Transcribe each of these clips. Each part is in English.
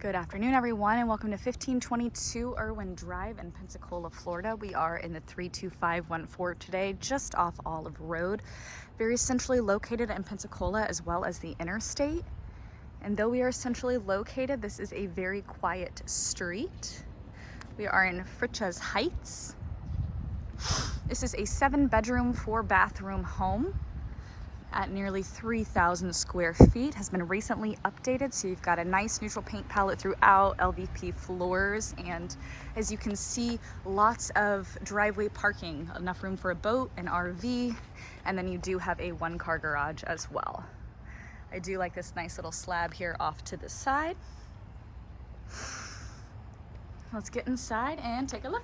Good afternoon, everyone, and welcome to 1522 Erwin Drive in Pensacola, Florida. We are in the 32514 today, just off Olive Road, very centrally located in Pensacola as well as the interstate. And though we are centrally located, this is a very quiet street. We are in Fritch's Heights. This is a 7-bedroom, 4-bathroom home at nearly 3,000 square feet, has been recently updated. So you've got a nice neutral paint palette throughout, LVP floors, and as you can see, lots of driveway parking, enough room for a boat, an RV, and then you do have a 1-car garage as well. I do like this nice little slab here off to the side. Let's get inside and take a look.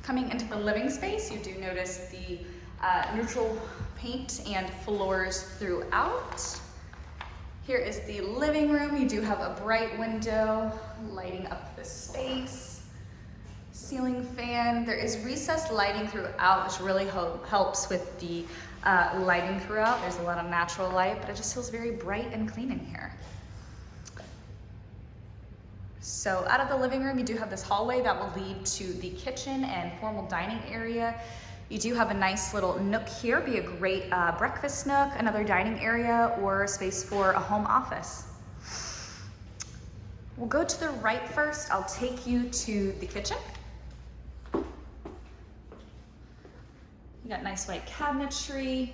Coming into the living space, you do notice the neutral paint and floors throughout. Here is the living room. You do have a bright window lighting up the space. Ceiling fan. There is recessed lighting throughout, which really helps with the lighting throughout. There's a lot of natural light, but it just feels very bright and clean in here. So out of the living room, you do have this hallway that will lead to the kitchen and formal dining area. You do have a nice little nook here, be a great breakfast nook, another dining area, or space for a home office. We'll go to the right first. I'll take you to the kitchen. You got nice white cabinetry,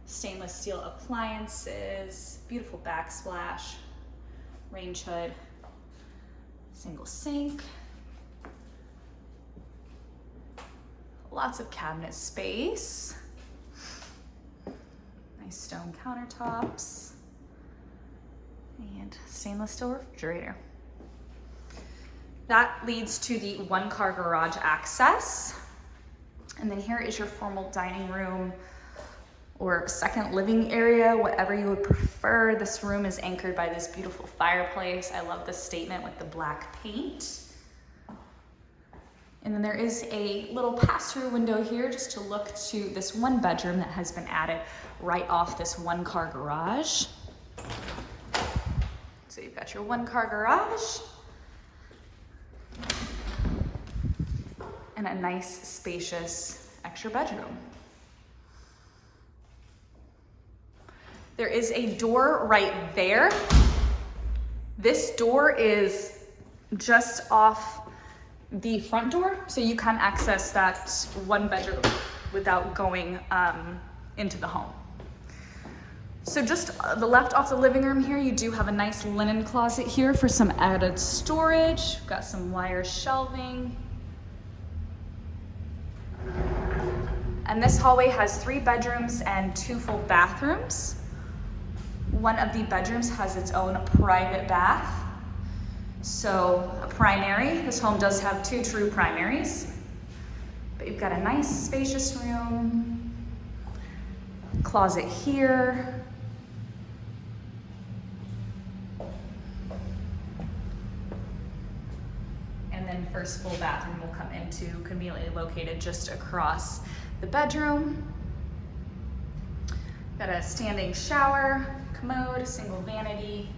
stainless steel appliances, beautiful backsplash, range hood, single sink, lots of cabinet space, nice stone countertops, and stainless steel refrigerator. That leads to the 1-car garage access. And then here is your formal dining room or second living area, whatever you would prefer. This room is anchored by this beautiful fireplace. I love this statement with the black paint. And then there is a little pass-through window here just to look to this 1 bedroom that has been added right off this 1-car garage. So you've got your 1-car garage and a nice spacious extra bedroom. There is a door right there. This door is just off the front door, so you can access that 1 bedroom without going into the home. So just the left off the living room here, you do have a nice linen closet here for some added storage. Got some wire shelving. And this hallway has 3 bedrooms and 2 full bathrooms. One of the bedrooms has its own private bath. So a primary, this home does have 2 true primaries, but you've got a nice spacious room, closet here, and then first full bathroom will come into, conveniently located just across the bedroom. Got a standing shower, commode, single vanity.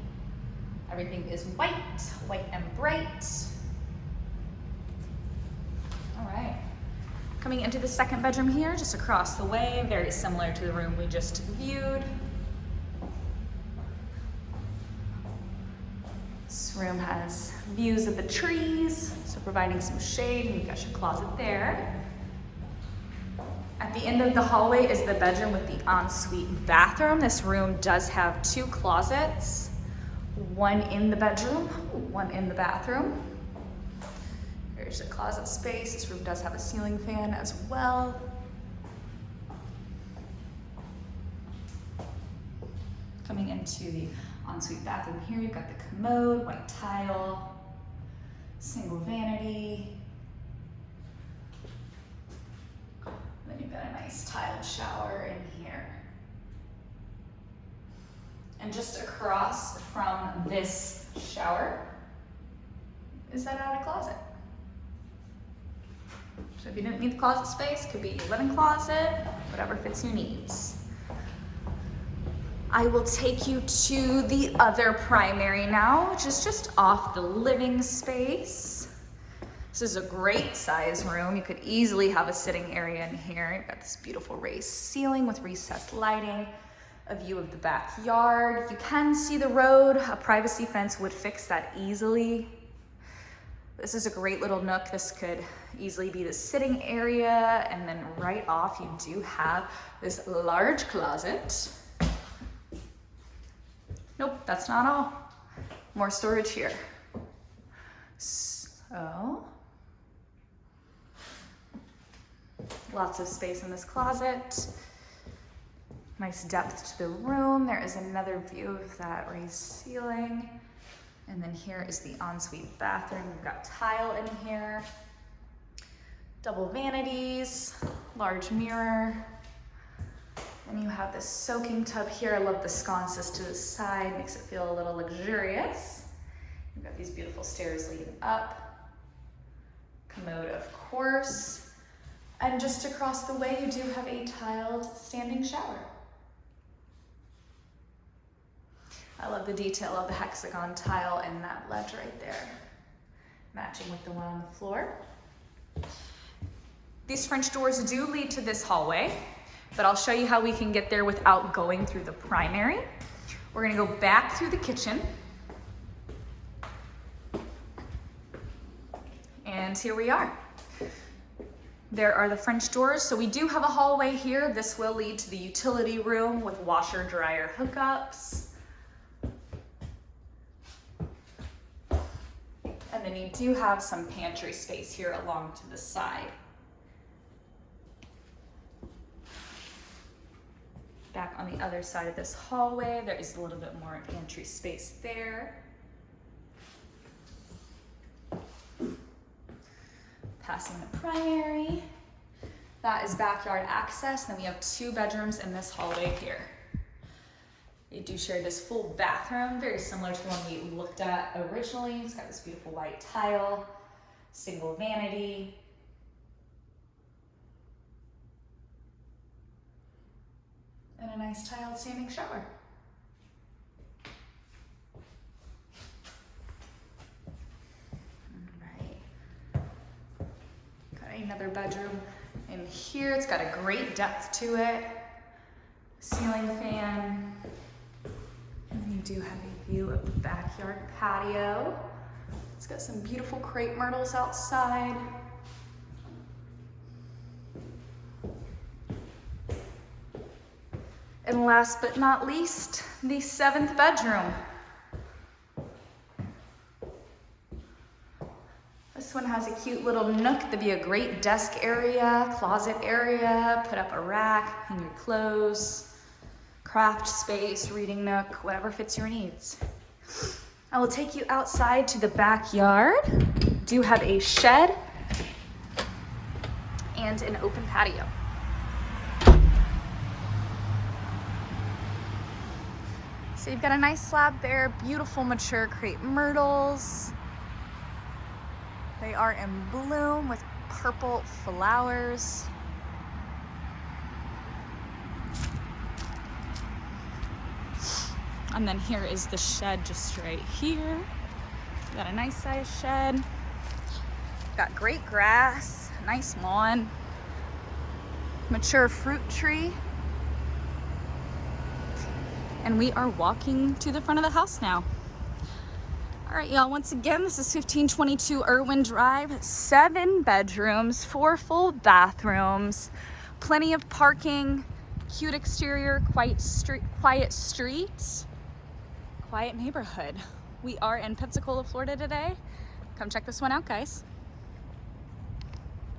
Everything is white and bright. All right. Coming into the second bedroom here, just across the way, very similar to the room we just viewed. This room has views of the trees, so providing some shade, and you've got your closet there. At the end of the hallway is the bedroom with the ensuite bathroom. This room does have 2 closets, 1 in the bedroom, 1 in the bathroom. Here's the closet space. This room does have a ceiling fan as well. Coming into the ensuite bathroom here, you've got the commode, white tile, single vanity. Then you've got a nice tiled shower in here. And just across from this shower is that attic closet. So if you didn't need the closet space, could be your living closet, whatever fits your needs. I will take you to the other primary now, which is just off the living space. This is a great size room. You could easily have a sitting area in here. You've got this beautiful raised ceiling with recessed lighting, a view of the backyard. You can see the road. A privacy fence would fix that easily. This is a great little nook. This could easily be the sitting area. And then right off, you do have this large closet. Nope, that's not all. More storage here. So, lots of space in this closet. Nice depth to the room. There is another view of that raised ceiling. And then here is the ensuite bathroom. We've got tile in here. Double vanities, large mirror. And you have this soaking tub here. I love the sconces to the side, makes it feel a little luxurious. You've got these beautiful stairs leading up. Commode, of course. And just across the way, you do have a tiled standing shower. I love the detail of the hexagon tile and that ledge right there, matching with the one on the floor. These French doors do lead to this hallway, but I'll show you how we can get there without going through the primary. We're gonna go back through the kitchen. And here we are. There are the French doors. So we do have a hallway here. This will lead to the utility room with washer dryer hookups. And then you do have some pantry space here along to the side. Back on the other side of this hallway, there is a little bit more pantry space there. Passing the primary. That is backyard access. Then we have 2 bedrooms in this hallway here. They do share this full bathroom, very similar to the one we looked at originally. It's got this beautiful white tile, single vanity. And a nice tiled standing shower. All right. Got another bedroom in here. It's got a great depth to it. Ceiling fan. And you do have a view of the backyard patio. It's got some beautiful crepe myrtles outside. And last but not least, the 7th bedroom. This one has a cute little nook that'd be a great desk area, closet area, put up a rack, hang your clothes. Craft space, reading nook, whatever fits your needs. I will take you outside to the backyard. Do have a shed and an open patio. So you've got a nice slab there, beautiful mature crepe myrtles. They are in bloom with purple flowers. And then here is the shed just right here. Got a nice sized shed. Got great grass, nice lawn, mature fruit tree. And we are walking to the front of the house now. All right, y'all, once again, this is 1522 Erwin Drive, 7 bedrooms, 4 full bathrooms, plenty of parking, cute exterior, quiet streets. Quiet neighborhood. We are in Pensacola, Florida today. Come check this one out, guys.